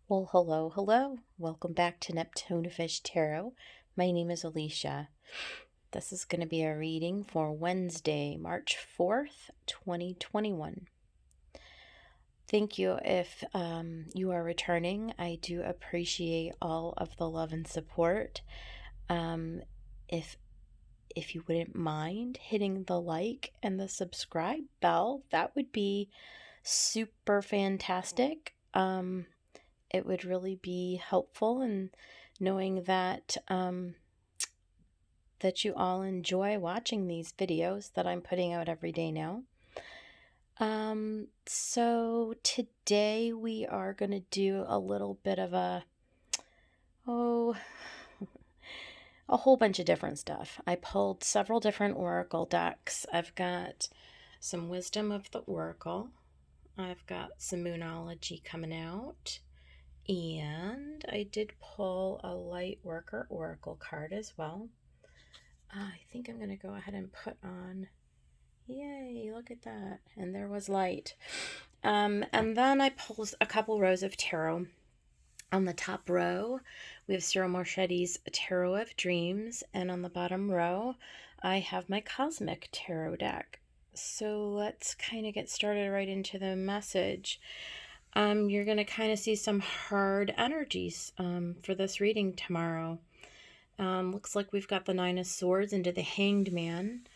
Well, hello, hello. Welcome back to Neptunefish Tarot. My name is Alicia. This is going to be a reading for Wednesday, March 4th, 2021. Thank you if you are returning. I do appreciate all of the love and support. Um, if if you wouldn't mind hitting the like and the subscribe bell, that would be super fantastic. It would really be helpful in knowing that you all enjoy watching these videos that I'm putting out every day now. So today we are going to do a little bit of oh, a whole bunch of different stuff. I pulled several different oracle decks. I've got some Wisdom of the Oracle. I've got some Moonology coming out. And I did pull a Light Worker Oracle card as well. I think I'm going to go ahead and put on, yay, look at that. And there was light. And then I pulled a couple rows of tarot. On the top row, we have Cyril Marchetti's Tarot of Dreams. And on the bottom row, I have my Cosmic Tarot deck. So let's kind of get started right into the message. You're going to kind of see some hard energies for this reading tomorrow. Looks like we've got the Nine of Swords into the Hanged Man,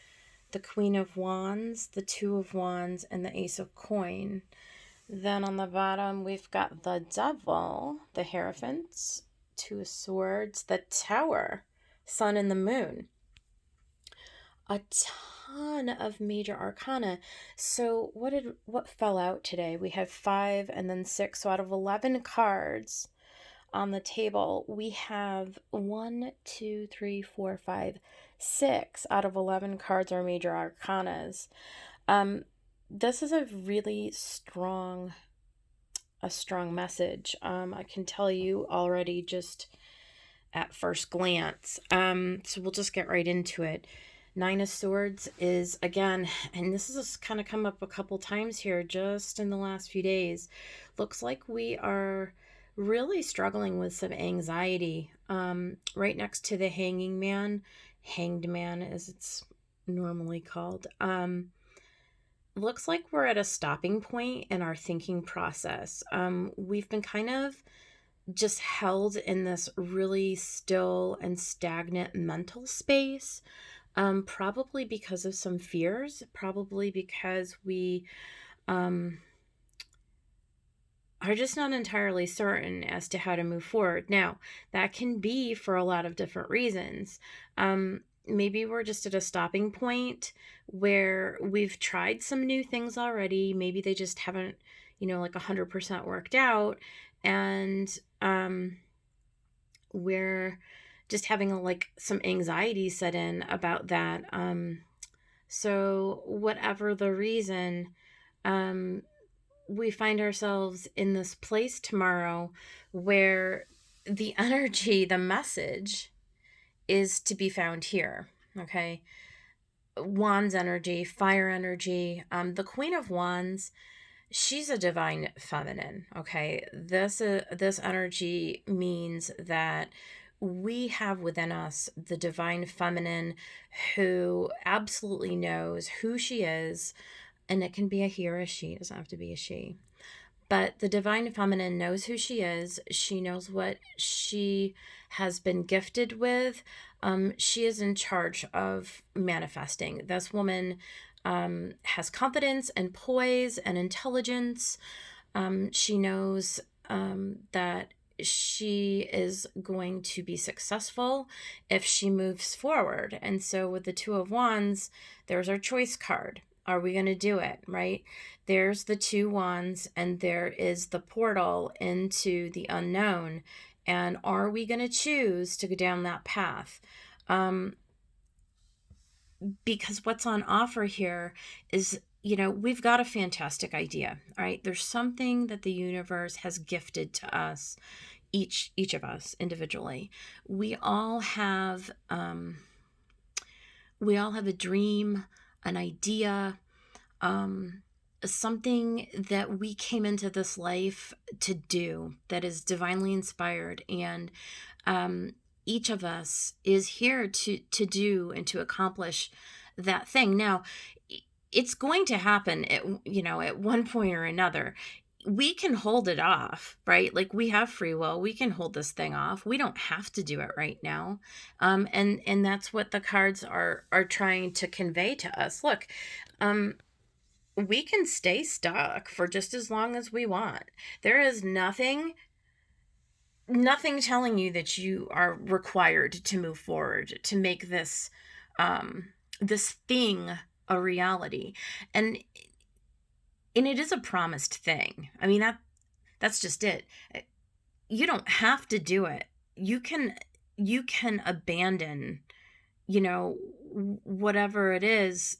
the Queen of Wands, the Two of Wands, and the Ace of Coin. Then on the bottom, we've got the Devil, the Hierophants, Two of Swords, the Tower, Sun and the Moon. A ton of major arcana. So what fell out today? We have 5 and then 6. So out of 11 cards on the table, we have 1, 2, 3, 4, 5, 6 out of 11 cards are major arcanas. This is a really strong message. I can tell you already just at first glance. So we'll just get right into it. Nine of Swords is, again, and this has kind of come up a couple times here just in the last few days. Looks like we are really struggling with some anxiety. Right next to the Hanging Man, Hanged Man as it's normally called. Looks like we're at a stopping point in our thinking process. We've been kind of just held in this really still and stagnant mental space. Probably because of some fears, probably because we are just not entirely certain as to how to move forward. Now, that can be for a lot of different reasons. Maybe we're just at a stopping point where we've tried some new things already. Maybe they just haven't, like 100% worked out. And we're just having some anxiety set in about that. So whatever the reason, we find ourselves in this place tomorrow where the energy, the message is to be found here. Okay. Wands energy, fire energy, the Queen of Wands, she's a divine feminine. Okay. This energy means that we have within us the divine feminine who absolutely knows who she is, and it can be a he or a she, it doesn't have to be a she. But the divine feminine knows who she is. She knows what she has been gifted with. She is in charge of manifesting. This woman has confidence and poise and intelligence. She knows that she is going to be successful if she moves forward. And so with the Two of Wands, there's our choice card. Are we going to do it, right? There's the two wands, and there is the portal into the unknown. And are we going to choose to go down that path? Because what's on offer here is, we've got a fantastic idea, right? There's something that the universe has gifted to us, each of us individually. We all have a dream, an idea, something that we came into this life to do that is divinely inspired, and um, each of us is here to do and to accomplish that thing. Now, it's going to happen at, at one point or another. We can hold it off, right? Like, we have free will. We can hold this thing off. We don't have to do it right now. And that's what the cards are trying to convey to us. Look, um, we can stay stuck for just as long as we want. There is nothing telling you that you are required to move forward, to make this thing a reality. And it is a promised thing. I mean, that's just it. You don't have to do it. You can abandon, whatever it is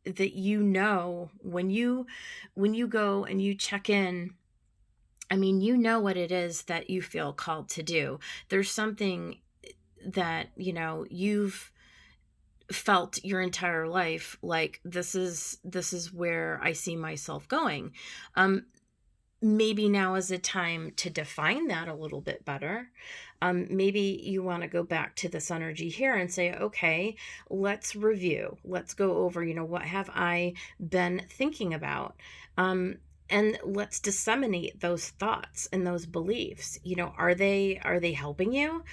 that, when you go and you check in. I mean, what it is that you feel called to do. There's something that, you've felt your entire life, like, this is where I see myself going. Um Maybe now is a time to define that a little bit better. Maybe you want to go back to this energy here and say, okay, let's review. Let's go over, what have I been thinking about? And let's disseminate those thoughts and those beliefs. Are they helping you?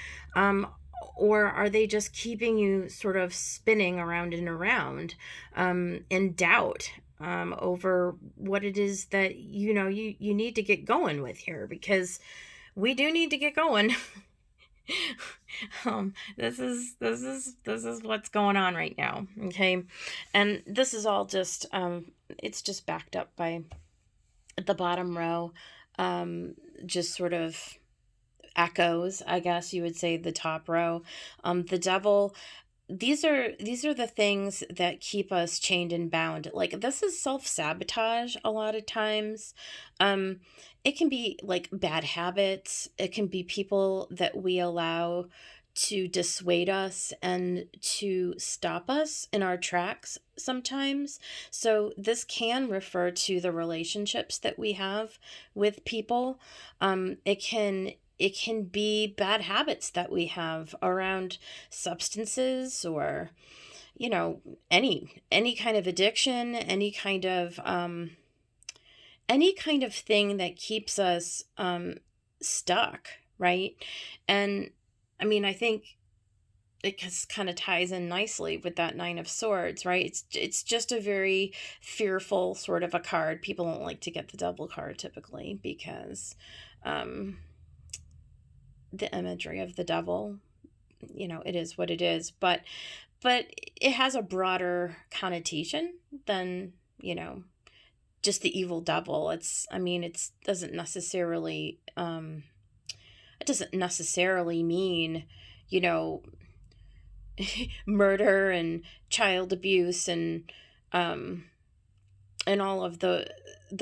Or are they just keeping you sort of spinning around and around, in doubt, over what it is that you need to get going with here, because we do need to get going. This is what's going on right now. Okay, and this is all just it's just backed up by the bottom row, just sort of echoes, I guess you would say, the top row. The devil, these are the things that keep us chained and bound. Like, this is self-sabotage a lot of times. It can be like bad habits. It can be people that we allow to dissuade us and to stop us in our tracks sometimes. So this can refer to the relationships that we have with people. It can be bad habits that we have around substances, or any kind of addiction, any kind of thing that keeps us stuck, right? And I mean, I think it just kind of ties in nicely with that Nine of Swords, right? It's just a very fearful sort of a card. People don't like to get the Devil card typically, because um the imagery of the devil, it is what it is. But it has a broader connotation than, just the evil devil. It doesn't necessarily mean, you know murder and child abuse, um and all of the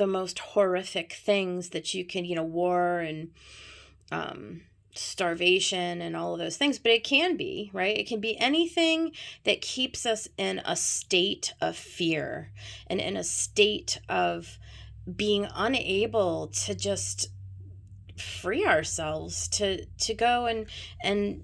most horrific things that you can, war and um starvation and all of those things. But it can be, right, it can be anything that keeps us in a state of fear, and in a state of being unable to just free ourselves to go and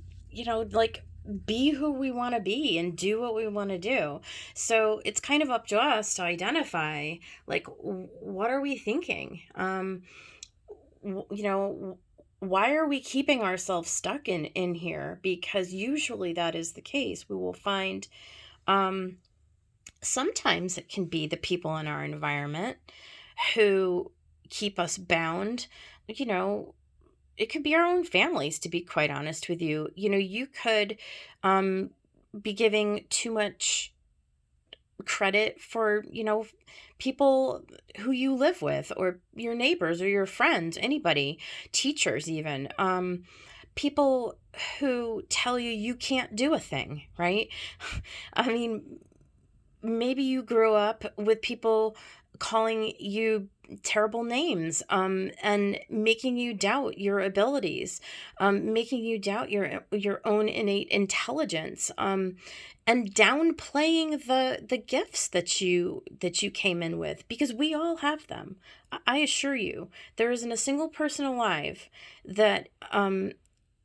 like, be who we want to be and do what we want to do. So it's kind of up to us to identify, like, what are we thinking? You know why are we keeping ourselves stuck in here? Because usually that is the case. We will find, um sometimes it can be the people in our environment who keep us bound. you know it could be our own families, to be quite honest with you. You could um be giving too much credit for, people who you live with, or your neighbors, or your friends, anybody, teachers even, people who tell you you can't do a thing, right? I mean, maybe you grew up with people calling you terrible names, and making you doubt your abilities, making you doubt your own innate intelligence, and downplaying the gifts that you came in with, because we all have them. I assure you, there isn't a single person alive that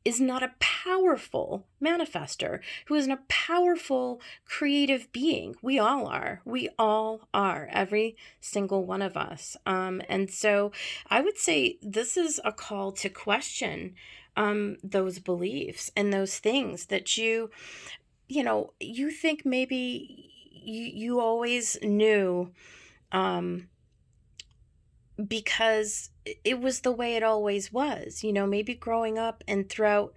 is not a powerful manifester, who isn't a powerful creative being. We all are. We all are. Every single one of us. And so I would say this is a call to question those beliefs and those things that you think maybe you always knew, um, because it was the way it always was. Maybe growing up and throughout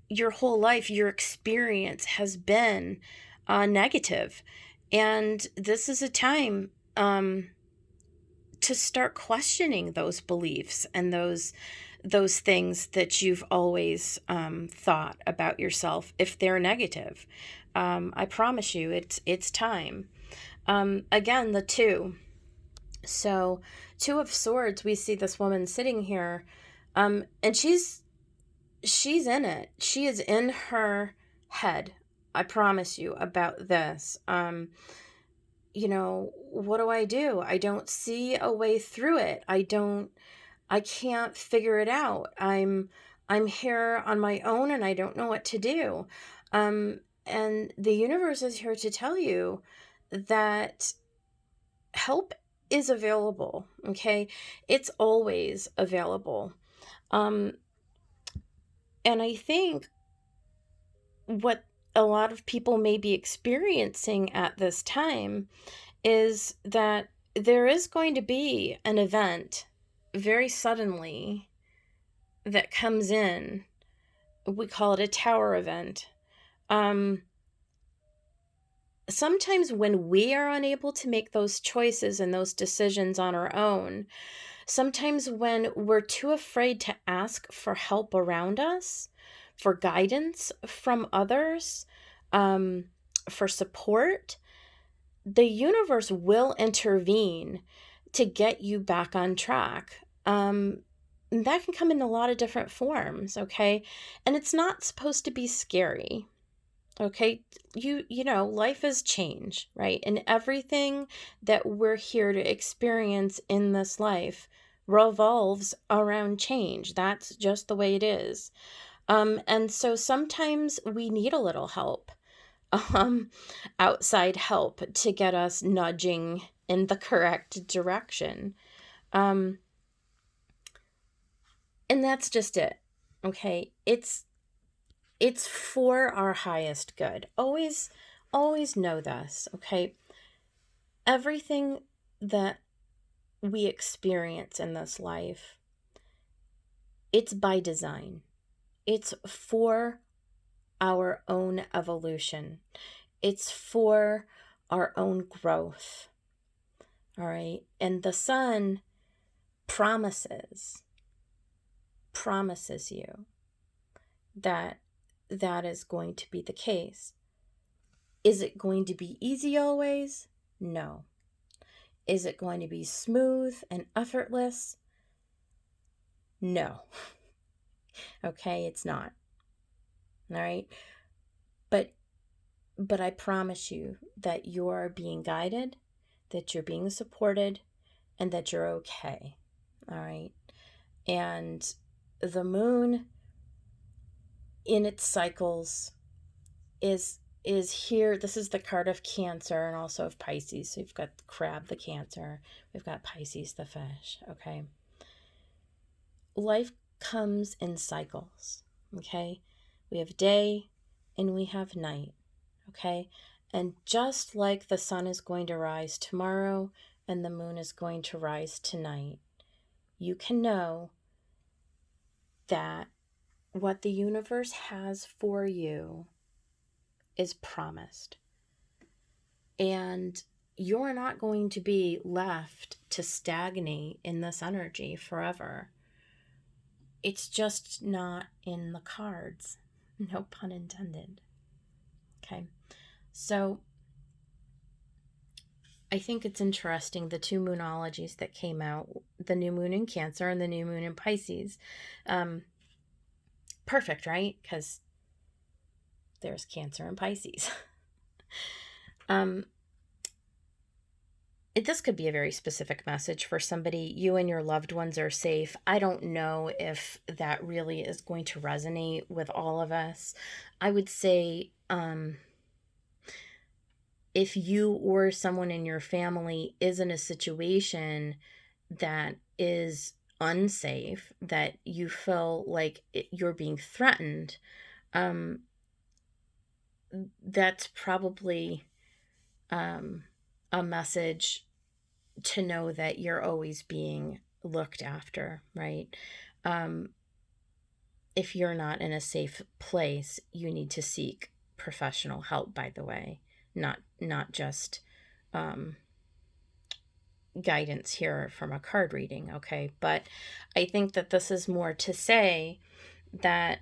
your whole life, your experience has been negative. And this is a time to start questioning those beliefs and those things that you've always thought about yourself, if they're negative. I promise you, it's time. Again, the two. So, Two of Swords, we see this woman sitting here, and she's in it. She is in her head. I promise you about this. What do? I don't see a way through it. I can't figure it out. I'm here on my own and I don't know what to do. And the universe is here to tell you that help is available, okay? It's always available. Um, and I think what a lot of people may be experiencing at this time is that there is going to be an event very suddenly that comes in. We call it a tower event. Sometimes when we are unable to make those choices and those decisions on our own, sometimes when we're too afraid to ask for help around us, for guidance from others, for support, the universe will intervene to get you back on track. That can come in a lot of different forms, okay? And it's not supposed to be scary. Okay, life is change, right? And everything that we're here to experience in this life revolves around change. That's just the way it is. And so sometimes we need a little help, um, outside help to get us nudging in the correct direction. Um, and that's just it. Okay, it's for our highest good. Always know this, okay? Everything that we experience in this life, it's by design. It's for our own evolution. It's for our own growth. All right? And the sun promises you that is going to be the case. Is it going to be easy always? No. Is it going to be smooth and effortless? No. Okay, it's not. All right? But I promise you that you're being guided, that you're being supported, and that you're okay. All right? And the moon in its cycles is here. This is the card of Cancer and also of Pisces. So you've got Crab, the Cancer. We've got Pisces, the fish. Okay. Life comes in cycles. Okay. We have day and we have night. Okay. And just like the sun is going to rise tomorrow and the moon is going to rise tonight, you can know that what the universe has for you is promised. And you're not going to be left to stagnate in this energy forever. It's just not in the cards. No pun intended. Okay. So I think it's interesting the two moonologies that came out, the new moon in Cancer and the new moon in Pisces. Um, Perfect, right? Because there's Cancer and Pisces. um, this could be a very specific message for somebody. You and your loved ones are safe. I don't know if that really is going to resonate with all of us. I would say, if you or someone in your family is in a situation that is unsafe, that you feel like you're being threatened, um, that's probably um, a message to know that you're always being looked after, right? Um, if you're not in a safe place, you need to seek professional help, by the way, not just um, guidance here from a card reading, okay? But I think that this is more to say that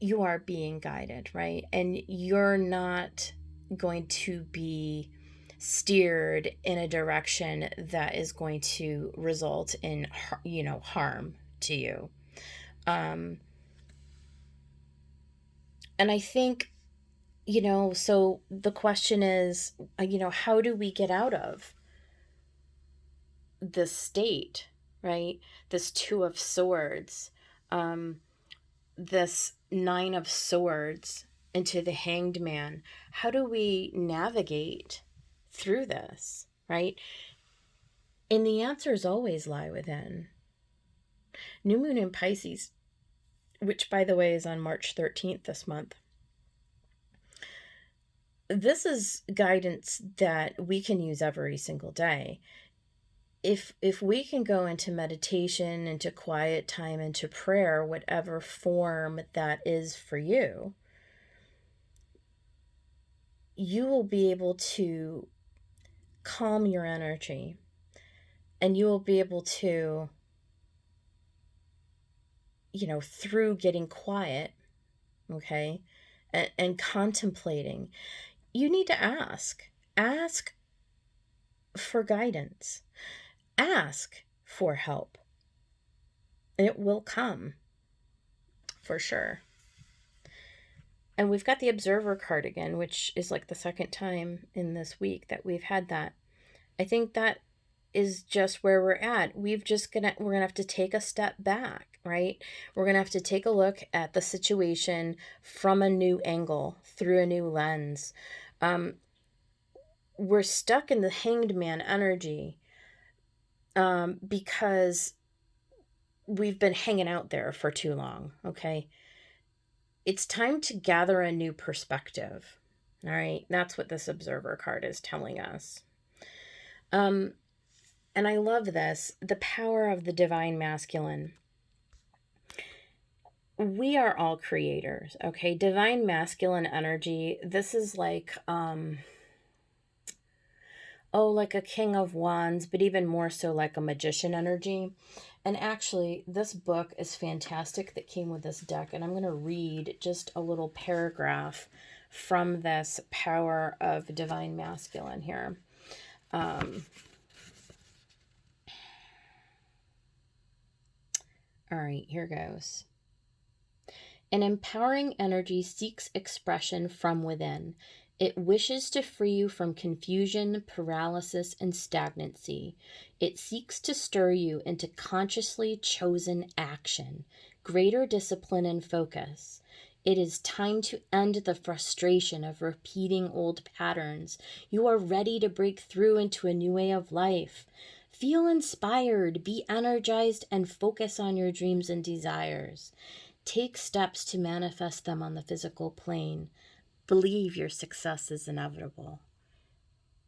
you are being guided, right? And you're not going to be steered in a direction that is going to result in, harm to you. Um, and I think, so the question is, how do we get out of this state, right? This Two of Swords, um, this Nine of Swords into the Hanged Man. How do we navigate through this, right? And the answers always lie within. New Moon in Pisces, which by the way is on March 13th this month. This is guidance that we can use every single day. If we can go into meditation, into quiet time, into prayer, whatever form that is for you, you will be able to calm your energy, and you will be able to, through getting quiet, okay, and contemplating, you need to ask for guidance, ask for help, and it will come for sure. And we've got the Observer card again, which is like the second time in this week that we've had that. I think that is just where we're at. We're gonna have to take a step back, right? We're gonna have to take a look at the situation from a new angle, through a new lens. We're stuck in the Hanged Man energy because we've been hanging out there for too long, okay? It's time to gather a new perspective. All right, that's what this Observer card is telling us. And I love this, the power of the Divine Masculine. We are all creators, okay? Divine Masculine energy, this is like, like a King of Wands, but even more so like a magician energy. And actually, this book is fantastic that came with this deck, and I'm going to read just a little paragraph from this Power of Divine Masculine here. All right, here goes. An empowering energy seeks expression from within. It wishes to free you from confusion, paralysis, and stagnancy. It seeks to stir you into consciously chosen action, greater discipline and focus. It is time to end the frustration of repeating old patterns. You are ready to break through into a new way of life. Feel inspired, be energized, and focus on your dreams and desires. Take steps to manifest them on the physical plane. Believe your success is inevitable.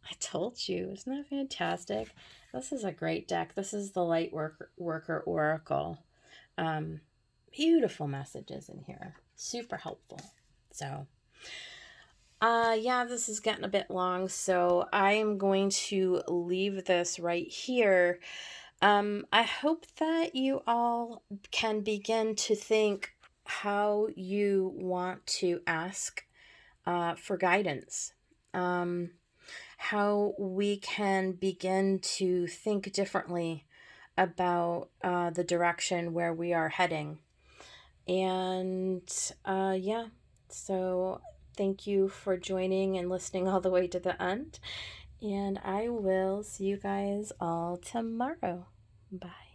I told you, isn't that fantastic? This is a great deck. This is the Lightworker Oracle. Beautiful messages in here. Super helpful. So, this is getting a bit long, so I am going to leave this right here. I hope that you all can begin to think how you want to ask for guidance. how we can begin to think differently about the direction where we are heading. And yeah, so thank you for joining and listening all the way to the end. And I will see you guys all tomorrow. Bye.